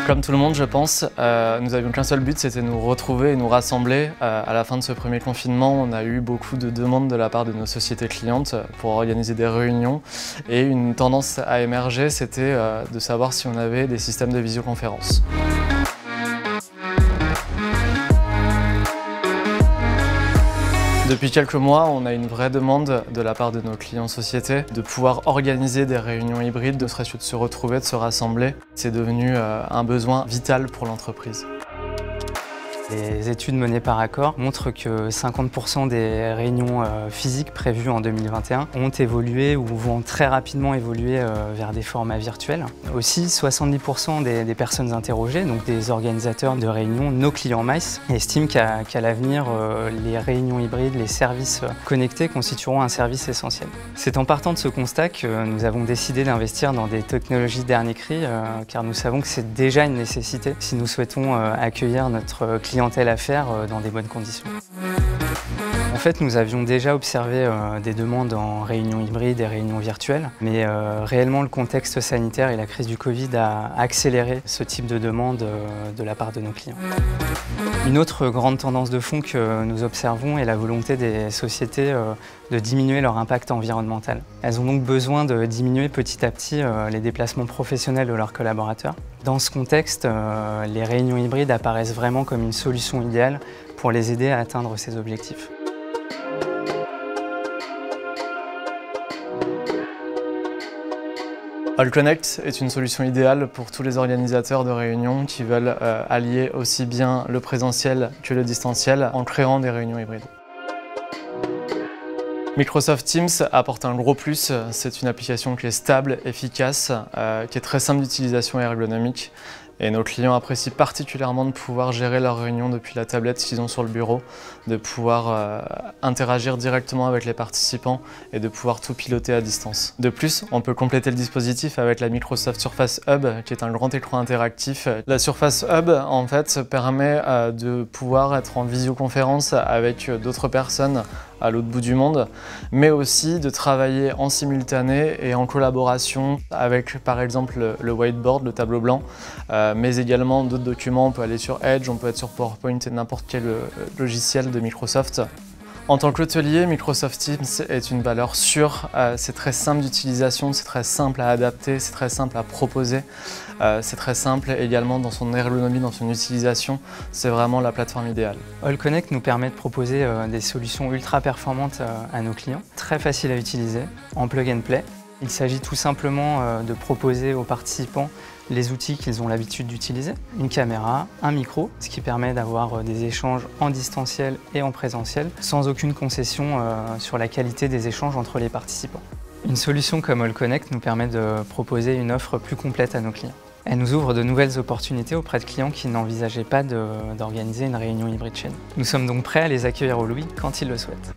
Comme tout le monde, je pense, nous avions qu'un seul but, c'était nous retrouver et nous rassembler. À la fin de ce premier confinement, on a eu beaucoup de demandes de la part de nos sociétés clientes pour organiser des réunions. Et une tendance à émerger, c'était de savoir si on avait des systèmes de visioconférence. Depuis quelques mois, on a une vraie demande de la part de nos clients sociétés de pouvoir organiser des réunions hybrides, ne serait-ce que de se retrouver, de se rassembler. C'est devenu un besoin vital pour l'entreprise. Les études menées par Accor montrent que 50% des réunions physiques prévues en 2021 ont évolué ou vont très rapidement évoluer vers des formats virtuels. Aussi, 70% des personnes interrogées, donc des organisateurs de réunions, nos clients MICE, estiment qu'à l'avenir, les réunions hybrides, les services connectés constitueront un service essentiel. C'est en partant de ce constat que nous avons décidé d'investir dans des technologies dernier cri, car nous savons que c'est déjà une nécessité si nous souhaitons accueillir notre clientèle à faire dans des bonnes conditions. En fait, nous avions déjà observé des demandes en réunion hybride et réunions virtuelles, mais réellement le contexte sanitaire et la crise du Covid a accéléré ce type de demande de la part de nos clients. Une autre grande tendance de fond que nous observons est la volonté des sociétés de diminuer leur impact environnemental. Elles ont donc besoin de diminuer petit à petit les déplacements professionnels de leurs collaborateurs. Dans ce contexte, les réunions hybrides apparaissent vraiment comme une solution idéale pour les aider à atteindre ces objectifs. AllConnect est une solution idéale pour tous les organisateurs de réunions qui veulent allier aussi bien le présentiel que le distanciel en créant des réunions hybrides. Microsoft Teams apporte un gros plus, c'est une application qui est stable, efficace, qui est très simple d'utilisation et ergonomique. Et nos clients apprécient particulièrement de pouvoir gérer leurs réunions depuis la tablette qu'ils ont sur le bureau, de pouvoir interagir directement avec les participants et de pouvoir tout piloter à distance. De plus, on peut compléter le dispositif avec la Microsoft Surface Hub, qui est un grand écran interactif. La Surface Hub, en fait, permet de pouvoir être en visioconférence avec d'autres personnes à l'autre bout du monde, mais aussi de travailler en simultané et en collaboration avec par exemple le whiteboard, le tableau blanc, mais également d'autres documents. On peut aller sur Edge, on peut être sur PowerPoint et n'importe quel logiciel de Microsoft. En tant qu'hôtelier, Microsoft Teams est une valeur sûre, c'est très simple d'utilisation, c'est très simple à adapter, c'est très simple à proposer, c'est très simple également dans son ergonomie, dans son utilisation, c'est vraiment la plateforme idéale. AllConnect nous permet de proposer des solutions ultra performantes à nos clients, très faciles à utiliser, en plug and play. Il s'agit tout simplement de proposer aux participants les outils qu'ils ont l'habitude d'utiliser, une caméra, un micro, ce qui permet d'avoir des échanges en distanciel et en présentiel, sans aucune concession sur la qualité des échanges entre les participants. Une solution comme AllConnect nous permet de proposer une offre plus complète à nos clients. Elle nous ouvre de nouvelles opportunités auprès de clients qui n'envisageaient pas d'organiser une réunion hybride chez nous. Nous sommes donc prêts à les accueillir au Louis quand ils le souhaitent.